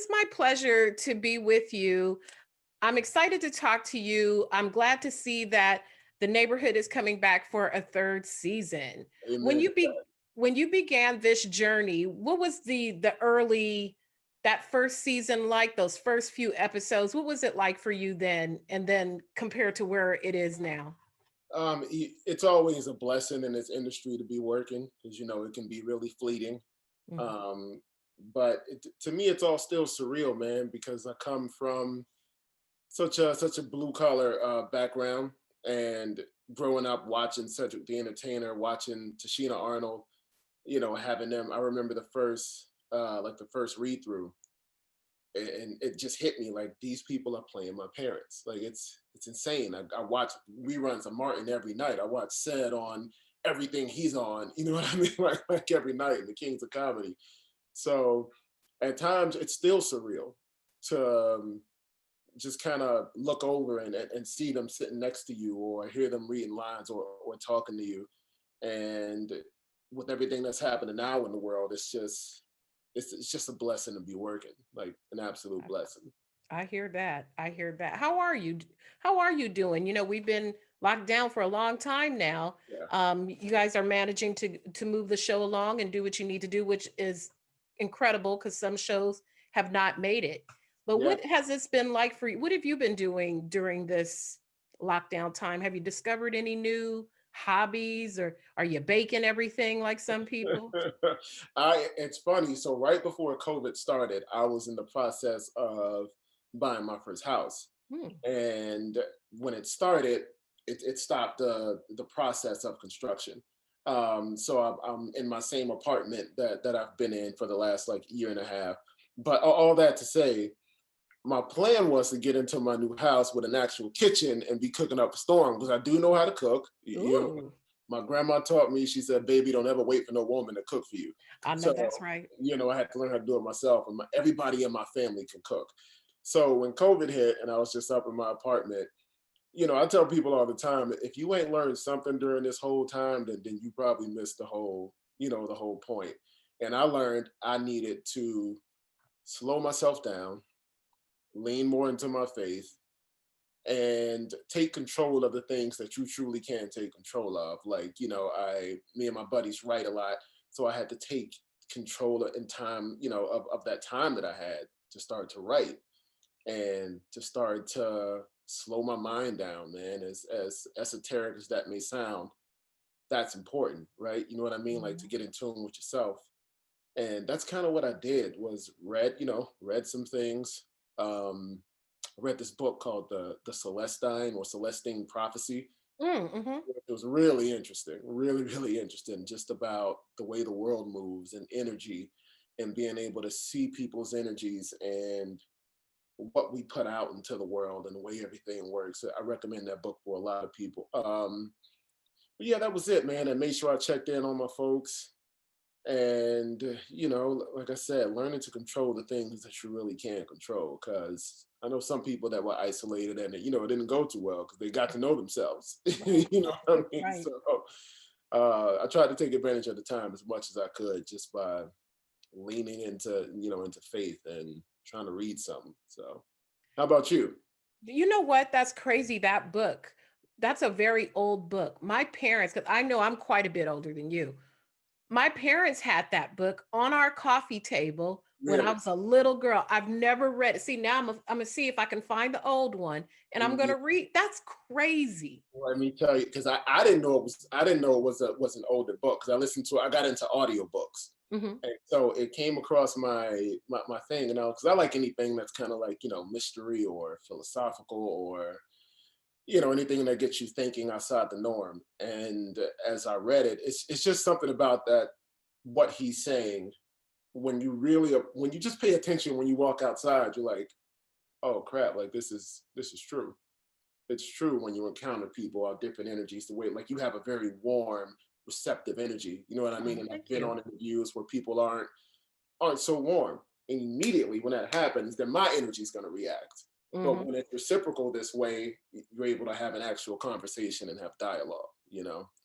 is my pleasure to be with you. I'm excited to talk to you. I'm glad to see that the neighborhood is coming back for a third season. When Amen to you be when you began this journey, what was the early that first season like, those first few episodes? What was it like for you then and then compared to where it is now? It's always a blessing in this industry to be working because it can be really fleeting. Mhm. Um, but to me, it's all still surreal, man, because I come from such a blue collar background, and growing up watching Cedric the Entertainer, watching Tashina Arnold, having them. I remember the first read through, and it just hit me like these people are playing my parents. Like it's insane. I watch reruns of Martin every night. I watch Sed on everything he's on. You know what I mean? Like every night in the Kings of Comedy. So at times it's still surreal to just kind of look over and see them sitting next to you or hear them reading lines or talking to you. And with everything that's happening now in the world, it's just a blessing to be working, like an absolute blessing. I hear that. I hear that. How are you? How are you doing? We've been locked down for a long time now. Yeah. You guys are managing to move the show along and do what you need to do, which is incredible because some shows have not made it. But Yeah. what has this been like for you? What have you been doing during this lockdown time? Have you discovered any new hobbies, or are you baking everything like some people? It's funny. So right before COVID started, I was in the process of buying my first house. Hmm. And when it started, it stopped the process of construction. So I'm in my same apartment that I've been in for the last like year and a half. But all that to say, my plan was to get into my new house with an actual kitchen and be cooking up a storm because I do know how to cook. Ooh, My grandma taught me. She said, "Baby, don't ever wait for no woman to cook for you." I know So, that's right. I had to learn how to do it myself, and everybody in my family can cook. So when COVID hit and I was just up in my apartment, I tell people all the time, if you ain't learned something during this whole time, then you probably missed the whole point. And I learned I needed to slow myself down, lean more into my faith, and take control of the things that you truly can take control of. Like, me and my buddies write a lot. So I had to take control in time, of that time that I had to start to write and to start to slow my mind down, man. As esoteric as that may sound, that's important, right? You know what I mean? Like to Mhm. get in tune with yourself. And that's kind of what I did was read some things. Um, read this book called the Celestine or Celestine Prophecy. Mm-hmm. It was really interesting, really, really interesting, just about the way the world moves and energy and being able to see people's energies and what we put out into the world and the way everything works. I recommend that book for a lot of people. But yeah, that was it, man. I made sure I checked in on my folks. And, like I said, learning to control the things that you really can't control. Because I know some people that were isolated and, it didn't go too well because they got to know themselves. Right, You know what I mean? right. So I tried to take advantage of the time as much as I could just by leaning into faith and trying to read something. So, how about you? You know what? That's crazy. That book, that's a very old book. My parents, because I know I'm quite a bit older than you. My parents had that book on our coffee table when I Really? was a little girl. I've never read it. See, now I'm gonna see if I can find the old one and I'm Yeah. gonna read. That's crazy. Let me tell you, because I didn't know it was an older book because I got into audiobooks. Hmm. And so it came across my thing, because I like anything that's kind of like, mystery or philosophical or, anything that gets you thinking outside the norm. And as I read it, it's just something about that, what he's saying, when you just pay attention, when you walk outside, you're like, oh crap, like this is true. It's true when you encounter people of different energies, the way like you have a very warm, receptive energy. You know what I mean? Oh, And I've thank been you. on interviews where people aren't so warm. And immediately when that happens, then my energy is gonna react. But Hmm. when it's reciprocal this way, you're able to have an actual conversation and have dialogue.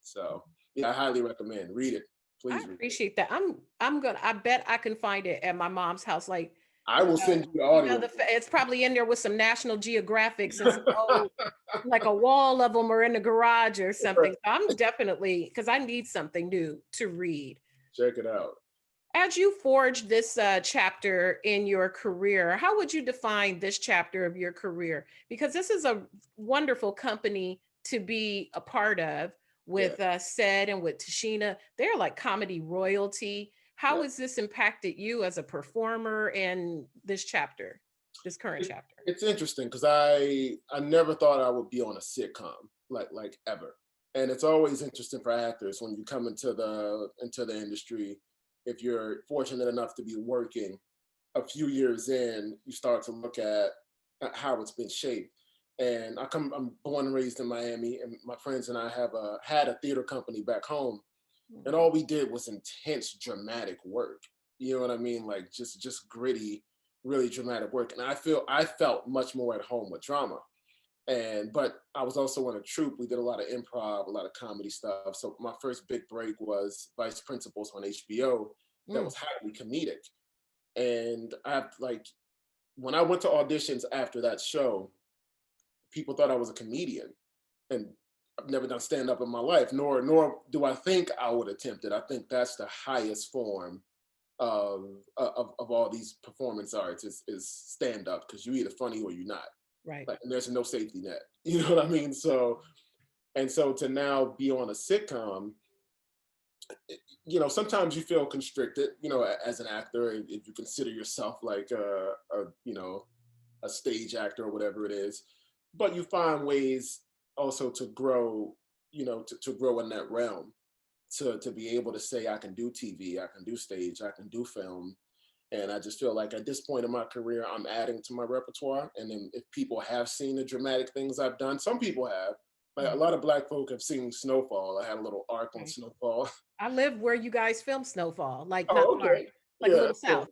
So yeah, I highly recommend. Read it. I Please read it. appreciate that. I bet I can find it at my mom's house. Like I will send you the You know, audio. it's probably in there with some National Geographics and some old, like a wall of them are in the garage or something. So I'm definitely, because I need something new to read. Check it out. As you forge this chapter in your career, how would you define this chapter of your career? Because this is a wonderful company to be a part of Yeah, with Said and with Tashina. They're like comedy royalty. How yeah. has this impacted you as a performer in this chapter, this current It, chapter? it's interesting because I never thought I would be on a sitcom like ever, and it's always interesting for actors when you come into the industry. If you're fortunate enough to be working a few years in, you start to look at how it's been shaped. And I'm born and raised in Miami, and my friends and I have had a theater company back home, and all we did was intense dramatic work. You know what I mean? Like just gritty, really dramatic work. And I felt much more at home with drama. And but I was also in a troupe. We did a lot of improv, a lot of comedy stuff. So my first big break was Vice Principals on HBO. That Mm, was highly comedic. And I like when I went to auditions after that show, people thought I was a comedian, and I've never done stand up in my life, nor do I think I would attempt it. I think that's the highest form of all these performance arts is stand up, because you're either funny or you're not. right. Like, and there's no safety net. You know what I mean? So to now be on a sitcom, sometimes you feel constricted, as an actor, if you consider yourself like a stage actor or whatever it is, but you find ways also to grow, to grow in that realm, to be able to say, I can do TV, I can do stage, I can do film. And I just feel like at this point in my career, I'm adding to my repertoire. And then if people have seen the dramatic things I've done, some people have. Like a Mm, lot of Black folk have seen Snowfall. I had a little arc on right. Snowfall. I live where you guys film Snowfall, like not Oh, far, okay. like a Yeah. little So south.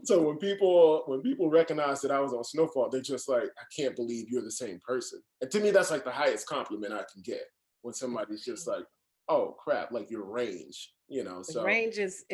so when people recognize that I was on Snowfall, they're just like, I can't believe you're the same person. And to me, that's like the highest compliment I can get, when somebody's just like, oh crap, like your range, The So range is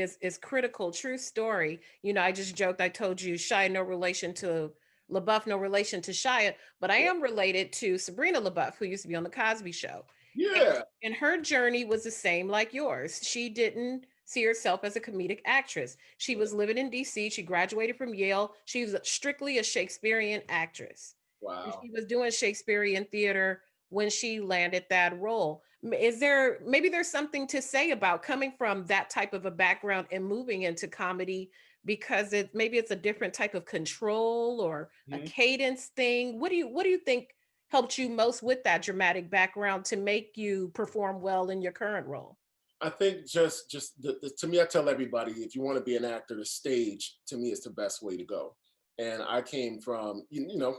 critical. True story. You know, I just joked. I told you Shia, no relation to LaBeouf, no relation to Shia, but I yeah, am related to Sabrina LaBeouf, who used to be on the Cosby Show, and yeah, and her journey was the same like yours. She didn't see herself as a comedic actress. She yeah. was living in D.C. She graduated from Yale. She was strictly a Shakespearean actress, and Wow. she was doing Shakespearean theater when she landed that role. Is there maybe there's something to say about coming from that type of a background and moving into comedy, because maybe it's a different type of control or a Mhm. cadence thing? What do you think helped you most with that dramatic background to make you perform well in your current role? I think just to me, I tell everybody, if you want to be an actor, the stage to me is the best way to go. And I came from,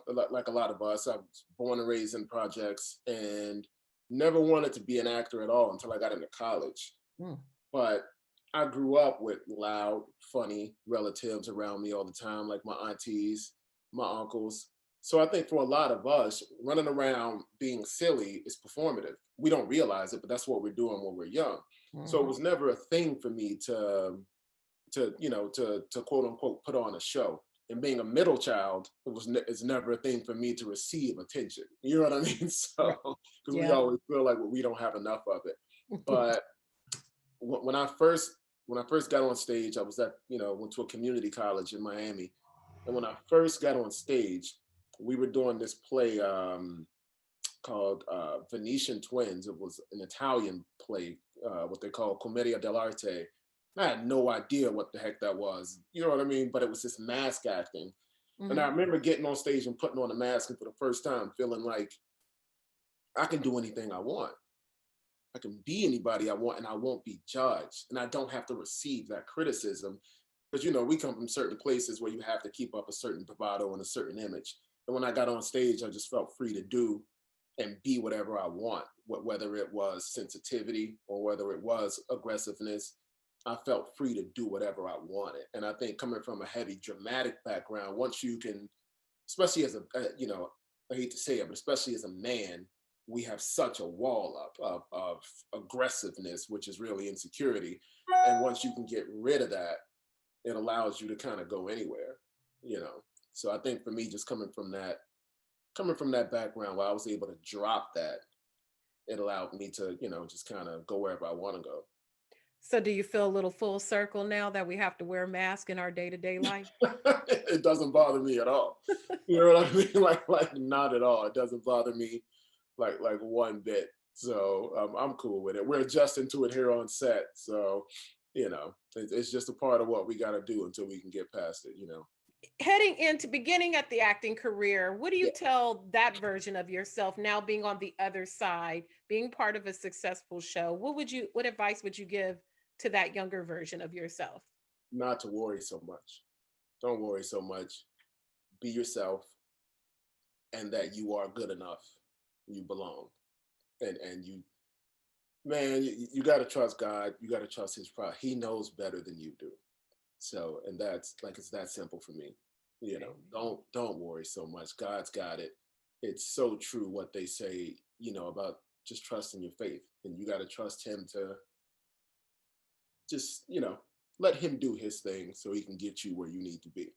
like a lot of us, I was born and raised in projects and never wanted to be an actor at all until I got into college. Mm, But I grew up with loud, funny relatives around me all the time, like my aunties, my uncles. So I think for a lot of us, running around being silly is performative. We don't realize it, but that's what we're doing when we're young. So it mhm. was never a thing for me to quote unquote put on a show. And being a middle child, it's never a thing for me to receive attention. You know what I mean? So Right. because we Yeah. always feel like we don't have enough of it. But when I first got on stage, I was went to a community college in Miami, and when I first got on stage, we were doing this play called Venetian Twins. It was an Italian play, what they call Commedia dell'arte. I had no idea what the heck that was, you know what I mean? But it was this mask acting, and I Mhm. remember getting on stage and putting on a mask, and for the first time, feeling like I can do anything I want. I can be anybody I want and I won't be judged. And I don't have to receive that criticism. Because, we come from certain places where you have to keep up a certain bravado and a certain image. And when I got on stage, I just felt free to do and be whatever I want, whether it was sensitivity or whether it was aggressiveness. I felt free to do whatever I wanted. And I think coming from a heavy dramatic background, once you can, especially as I hate to say it, but especially as a man, we have such a wall up of aggressiveness, which is really insecurity. And once you can get rid of that, it allows you to kind of go anywhere. you know. So I think for me, just coming from that background where I was able to drop that, it allowed me to, just kind of go wherever I want to go. So do you feel a little full circle now that we have to wear masks in our day-to-day life? It doesn't bother me at all. You know what I mean? Like not at all. It doesn't bother me like one bit. So I'm cool with it. We're adjusting to it here on set. So, it's just a part of what we got to do until we can get past it. Heading into beginning at the acting career, what do you Yeah. tell that version of yourself now being on the other side, being part of a successful show? What advice would you give to that younger version of yourself? Not to worry so much. Don't worry so much. Be yourself, and that you are good enough. You belong. And you, man, you got to trust God. You got to trust his pride. He knows better than you do. So, and that's like, it's that simple for me. Don't worry so much. God's got it. It's so true what they say, about just trusting your faith. And you got to trust him to just, let him do his thing so he can get you where you need to be.